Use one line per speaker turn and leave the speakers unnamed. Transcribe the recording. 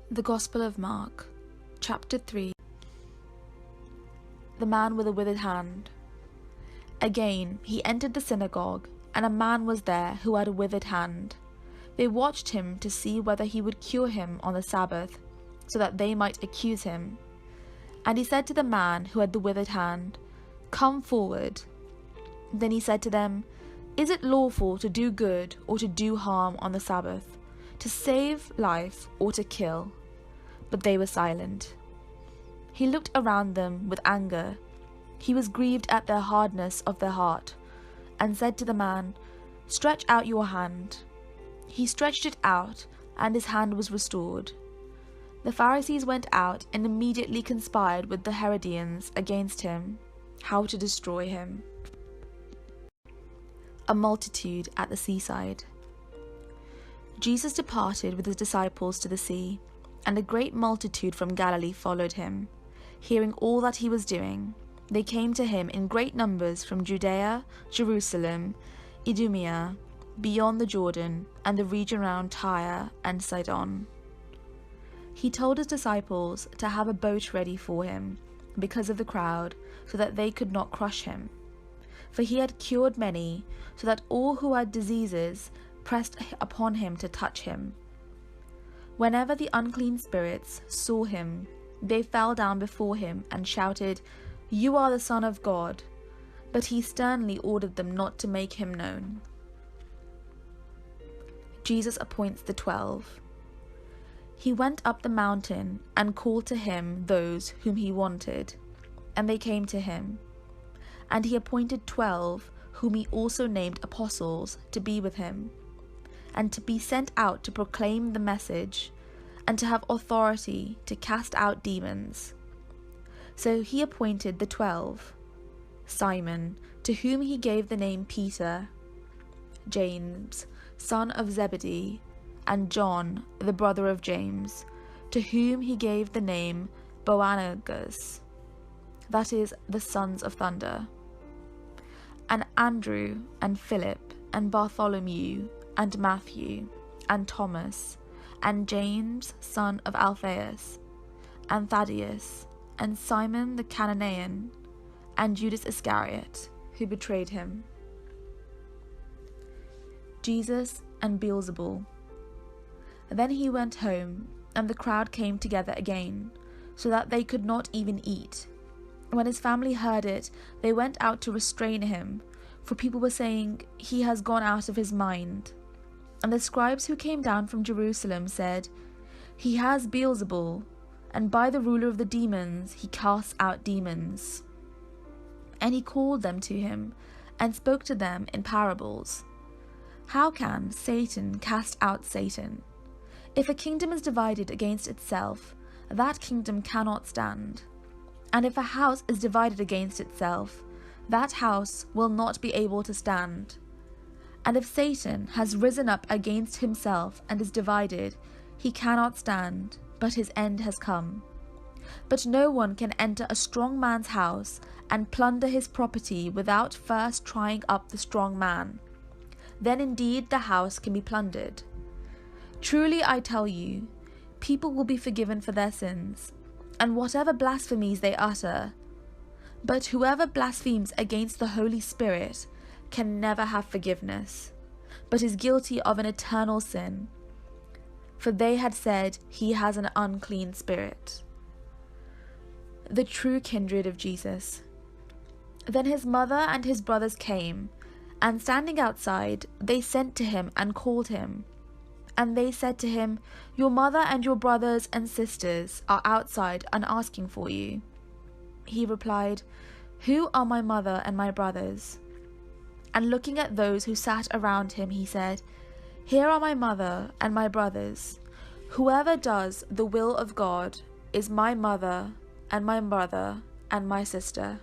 The Gospel of Mark, Chapter 3. The man with a withered hand. Again, he entered the synagogue, and a man was there who had a withered hand. They watched him to see whether he would cure him on the Sabbath, so that they might accuse him. And he said to the man who had the withered hand, "Come forward." Then he said to them, "Is it lawful to do good or to do harm on the Sabbath, to save life or to kill?" But they were silent. He looked around them with anger. He was grieved at their hardness of their heart, and said to the man, "Stretch out your hand." He stretched it out, and his hand was restored. The Pharisees went out and immediately conspired with the Herodians against him, how to destroy him. A multitude at the seaside. Jesus departed with his disciples to the sea, and a great multitude from Galilee followed him. Hearing all that he was doing, they came to him in great numbers from Judea, Jerusalem, Idumea, beyond the Jordan, and the region round Tyre and Sidon. He told his disciples to have a boat ready for him, because of the crowd, so that they could not crush him. For he had cured many, so that all who had diseases pressed upon him to touch him. Whenever the unclean spirits saw him, they fell down before him and shouted, "You are the Son of God." But he sternly ordered them not to make him known. Jesus appoints the 12. He went up the mountain and called to him those whom he wanted, and they came to him. And he appointed 12, whom he also named apostles, to be with him, and to be sent out to proclaim the message, and to have authority to cast out demons. So he appointed the 12, Simon, to whom he gave the name Peter, James, son of Zebedee, and John, the brother of James, to whom he gave the name Boanerges, that is, the sons of thunder, and Andrew, and Philip, and Bartholomew, and Matthew, and Thomas, and James, son of Alphaeus, and Thaddeus, and Simon the Cananean, and Judas Iscariot, who betrayed him. Jesus and Beelzebul. Then he went home, and the crowd came together again, so that they could not even eat. When his family heard it, they went out to restrain him, for people were saying, "He has gone out of his mind." And the scribes who came down from Jerusalem said, "He has Beelzebul, and by the ruler of the demons he casts out demons." And he called them to him, and spoke to them in parables. "How can Satan cast out Satan? If a kingdom is divided against itself, that kingdom cannot stand. And if a house is divided against itself, that house will not be able to stand. And if Satan has risen up against himself and is divided, he cannot stand, but his end has come. But no one can enter a strong man's house and plunder his property without first trying up the strong man. Then indeed the house can be plundered. Truly I tell you, people will be forgiven for their sins, and whatever blasphemies they utter. But whoever blasphemes against the Holy Spirit can never have forgiveness, but is guilty of an eternal sin. For they had said, he has an unclean spirit. The true kindred of Jesus. Then his mother and his brothers came, and standing outside, they sent to him and called him. And they said to him, "Your mother and your brothers and sisters are outside and asking for you." He replied, "Who are my mother and my brothers?" And looking at those who sat around him, he said, "Here are my mother and my brothers. Whoever does the will of God is my mother and my brother and my sister."